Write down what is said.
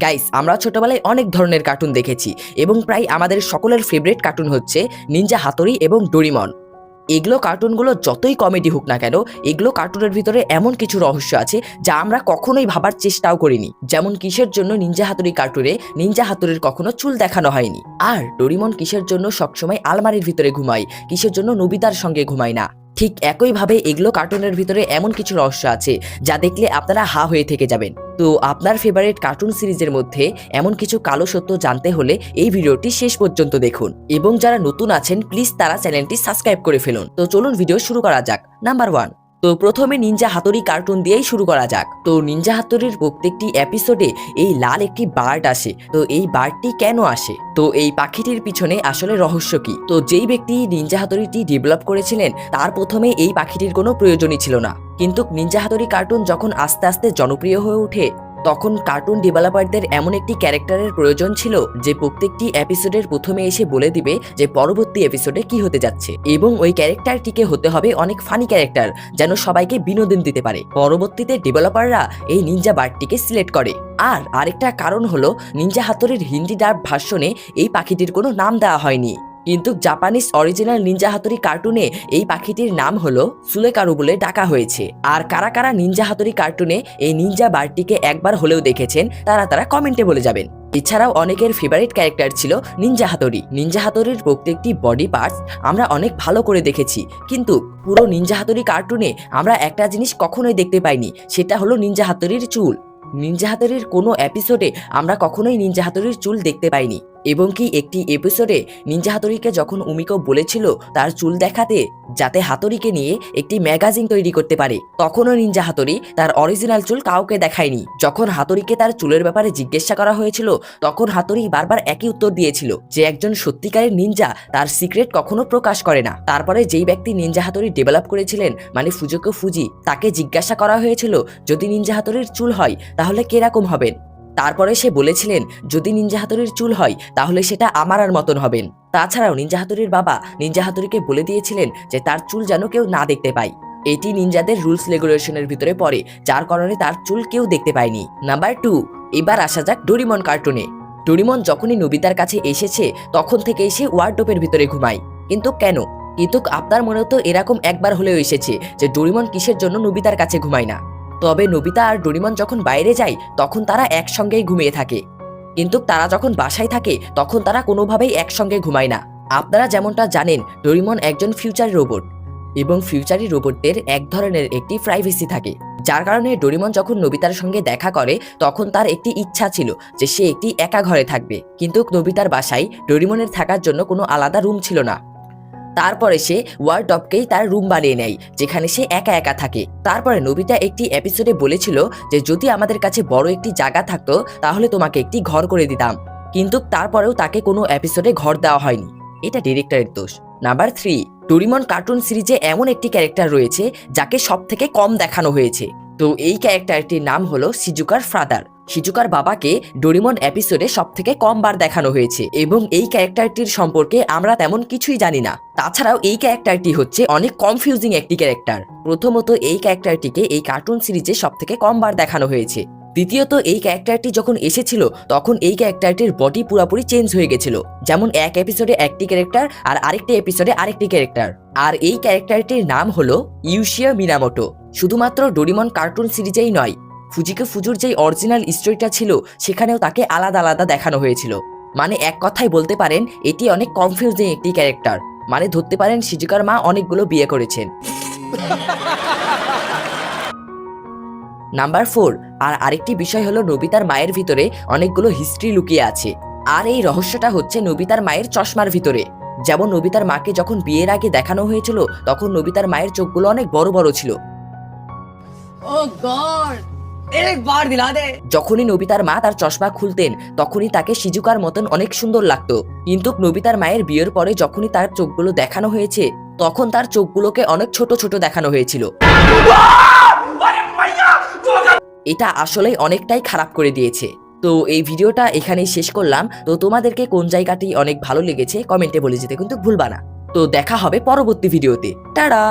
Guys, আমরা ছোটবেলায় অনেক ধরনের কার্টুন দেখেছি এবং প্রায় আমাদের সকলের ফেভারিট কার্টুন হচ্ছে নিনজা হাতুড়ি এবং ডোরিমন। এগুলো কার্টুনগুলো যতই কমেডি হোক না কেন, এগুলো কার্টুনের ভিতরে এমন কিছু রহস্য আছে যা আমরা কখনোই ভাবার চেষ্টাও করিনি। যেমন কিসের জন্য নিনজা হাতুড়ি কার্টুনে নিনজা হাতুড়ির কখনো চুল দেখানো হয়নি, আর ডোরিমন কিসের জন্য সবসময় আলমারির ভিতরে ঘুমায়, কিসের জন্য নোবিতার সঙ্গে ঘুমায় না। ঠিক একইভাবে এগুলো কার্টুনের ভিতরে এমন কিছু রহস্য আছে যা দেখলে আপনারা হা হয়ে থেকে যাবেন। তো আপনার ফেভারিট কার্টুন সিরিজের মধ্যে এমন কিছু কালো সত্য জানতে হলে এই ভিডিওটি শেষ পর্যন্ত দেখুন, এবং যারা নতুন আছেন প্লিজ তারা চ্যানেলটি সাবস্ক্রাইব করে ফেলুন। তো চলুন ভিডিও শুরু করা যাক। নাম্বার 1, তো প্রথমে নিনজা হাতুড়ি কার্টুন দিয়েই শুরু করা যাক। তো নিনজা হাতুড়ির প্রত্যেকটি এপিসোডে এই লাল একটি বার্ড আসে। তো এই বার্ডটি কেন আসে, তো এই পাখিটির পিছনে আসলে রহস্য কি? তো যেই ব্যক্তি নিনজা হাতুড়িটি ডেভেলপ করেছিলেন তার প্রথমে এই পাখিটির কোনো প্রয়োজনই ছিল না, কিন্তু নিনজা হাতুড়ি কার্টুন যখন আস্তে আস্তে জনপ্রিয় হয়ে ওঠে তখন কার্টুন ডেভেলপারদের এমন একটি ক্যারেক্টারের প্রয়োজন ছিল যে প্রত্যেকটি এপিসোডের প্রথমে এসে বলে দিবে যে পরবর্তী এপিসোডে কি হতে যাচ্ছে, এবং ওই ক্যারেক্টারটিকে হতে হবে অনেক ফানি ক্যারেক্টার যেন সবাইকে বিনোদন দিতে পারে। পরবর্তীতে ডেভেলপাররা এই নিনজা বার্ডটিকে সিলেক্ট করে। আর আরেকটা কারণ হলো নিনজা হাতুড়ির হিন্দি ডাব ভার্সনে এই পাখিটির কোনো নাম দেওয়া হয়নি, কিন্তু জাপানিজ অরিজিনাল নিনজা হাতুড়ি কার্টুনে এই পাখিটির নাম হলো সুলেকারু বলে ডাকা হয়েছে। আর কারা কারা নিনজা হাতুড়ি কার্টুনে এই নিনজা বার্ডটিকে একবার হলেও দেখেছেন তারা কমেন্টে বলে যাবেন। এছাড়াও অনেকের ফেভারিট ক্যারেক্টার ছিল নিনজা হাতুড়ি। নিনজা হাতুড়ির প্রত্যেকটি বডি পার্টস আমরা অনেক ভালো করে দেখেছি, কিন্তু পুরো নিনজা হাতুড়ি কার্টুনে আমরা একটা জিনিস কখনোই দেখতে পাইনি, সেটা হলো নিনজা হাতুড়ির চুল। নিনজা হাতুড়ির কোনো এপিসোডে আমরা কখনোই নিনজা হাতুড়ির চুল দেখতে পাইনি, এবং কি একটি এপিসোডে নিনজা হাতুড়িকে যখন উমিকো বলেছিল তার চুল দেখাতে যাতে হাতুড়িকে নিয়ে একটি ম্যাগাজিন তৈরি করতে পারে, তখনও নিনজা হাতুড়ি তার অরিজিনাল চুল কাউকে দেখায়নি। যখন হাতুড়িকে তার চুলের ব্যাপারে জিজ্ঞাসা করা হয়েছিল তখন হাতুড়ি বারবার একই উত্তর দিয়েছিল যে একজন সত্যিকারের নিনজা তার সিক্রেট কখনো প্রকাশ করে না। তারপরে যেই ব্যক্তি নিনজা হাতুড়ি ডেভেলপ করেছিলেন মানে ফুজোকো ফুজি, তাকে জিজ্ঞাসা করা হয়েছিল যদি নিনজা হাতুড়ির চুল হয় তাহলে কিরকম হবেন। তারপরে সে বলেছিলেন যদি নিনজা হাতুড়ির চুল হয় তাহলে সেটা আমার আর মতন হবেন। তাছাড়াও নিনজা হাতুড়ির বাবা নিনজা হাতুড়িকে বলে দিয়েছিলেন যে তার চুল যেন কেউ না দেখতে পায়। এটি নিনজাদের রুলস রেগুলেশনের ভিতরে পড়ে, যার কারণে তার চুল কেউ দেখতে পায়নি। নাম্বার 2, এবার আসা যাক ডোরিমন কার্টুনে। ডোরিমন যখনই নোবিতার কাছে এসেছে তখন থেকে এসে ওয়ার্ডরোবের ভিতরে ঘুমায়। কিন্তু কেন? কিন্তু আপনার মনেও তো এরকম একবার হলেও এসেছে যে ডোরিমন কিসের জন্য নোবিতার কাছে ঘুমায় না। তবে নোবিতা আর ডোরিমন যখন বাইরে যায় তখন তারা একসঙ্গেই ঘুমিয়ে থাকে, কিন্তু তারা যখন বাসায় থাকে তখন তারা কোনোভাবেই একসঙ্গে ঘুমায় না। আপনারা যেমনটা জানেন ডোরিমন একজন ফিউচার রোবট, এবং ফিউচারি রোবটদের এক ধরনের একটি প্রাইভেসি থাকে, যার কারণে ডোরিমন যখন নোবিতার সঙ্গে দেখা করে তখন তার একটি ইচ্ছা ছিল যে সে একটি একা ঘরে থাকবে, কিন্তু নোবিতার বাসায় ডোরিমনের থাকার জন্য কোনো আলাদা রুম ছিল না। তারপরে সে ওয়ার্ডরোবকেই তার রুম বানিয়ে নেয় যেখানে সে একা একা থাকে। তারপরে নোবিতা একটি এপিসোডে বলেছিল যে যদি আমাদের কাছে বড় একটি জায়গা থাকতো তাহলে তোমাকে একটি ঘর করে দিতাম, কিন্তু তারপরেও তাকে কোনো এপিসোডে ঘর দেওয়া হয়নি। এটা ডিরেক্টরের দোষ। নাম্বার 3, ডোরিমন কার্টুন সিরিজে এমন একটি ক্যারেক্টার রয়েছে যাকে সব থেকে কম দেখানো হয়েছে। তো এই ক্যারেক্টারটির নাম হলো শিজুকার ফাদার। শিজুকার বাবাকে ডোরিমন এপিসোডে সব থেকে কম বার দেখানো হয়েছে, এবং এই ক্যারেক্টারটির সম্পর্কে আমরা তেমন কিছুই জানি না। তাছাড়াও এই ক্যারেক্টারটি হচ্ছে অনেক কনফিউজিং একটি ক্যারেক্টার। প্রথমত এই ক্যারেক্টারটিকে এই কার্টুন সিরিজে সব থেকে কম বার দেখানো হয়েছে। দ্বিতীয়ত এই ক্যারেক্টারটি যখন এসেছিল তখন এই ক্যারেক্টারটির বডি পুরোপুরি চেঞ্জ হয়ে গেছিল, যেমন এক এপিসোডে একটি ক্যারেক্টার আর আরেকটি এপিসোডে আরেকটি ক্যারেক্টার। আর এই ক্যারেক্টারটির নাম হলো ইউশিয়া মিনামোটো। শুধুমাত্র ডোরিমন কার্টুন সিরিজেই নয়, ফুজিকে ফুজুর যেই অরিজিনাল স্টোরিটা ছিল সেখানেও তাকে আলাদা আলাদা দেখানো হয়েছিল। মানে এক কথায় বলতে পারেন এটি অনেক কনফিউজিং একটি ক্যারেক্টার। মানে ধরতে পারেন শিজুকার মা অনেকগুলো বিয়ে করেছেন। নাম্বার 4, আর আরেকটি বিষয় হলো নোবিতার মায়ের ভিতরে অনেকগুলো হিস্ট্রি লুকিয়ে আছে, আর এই রহস্যটা হচ্ছে নোবিতার মায়ের চশমার ভিতরে। যেমন নোবিতার মাকে যখন বিয়ের আগে দেখানো হয়েছিল তখন নোবিতার মায়ের চোখগুলো অনেক বড় বড় ছিল। যখনই নোবিতার মা তার চশমা খুলতেন তখনই তাকে শিজুকার মতন অনেক সুন্দর লাগতো, কিন্তু নোবিতার মায়ের বিয়ের পরে যখনই তার চোখগুলো দেখানো হয়েছে তখন তার চোখগুলোকে অনেক ছোট ছোট দেখানো হয়েছিল। এটা আসলে অনেকটাই খারাপ করে দিয়েছে। তো এই ভিডিওটা এখানেই শেষ করলাম। তো তোমাদেরকে কোন জায়গাটি অনেক ভালো লেগেছে কমেন্টে বলে যেতে কিন্তু ভুলবা না। তো দেখা হবে পরবর্তী ভিডিওতে। টাটা।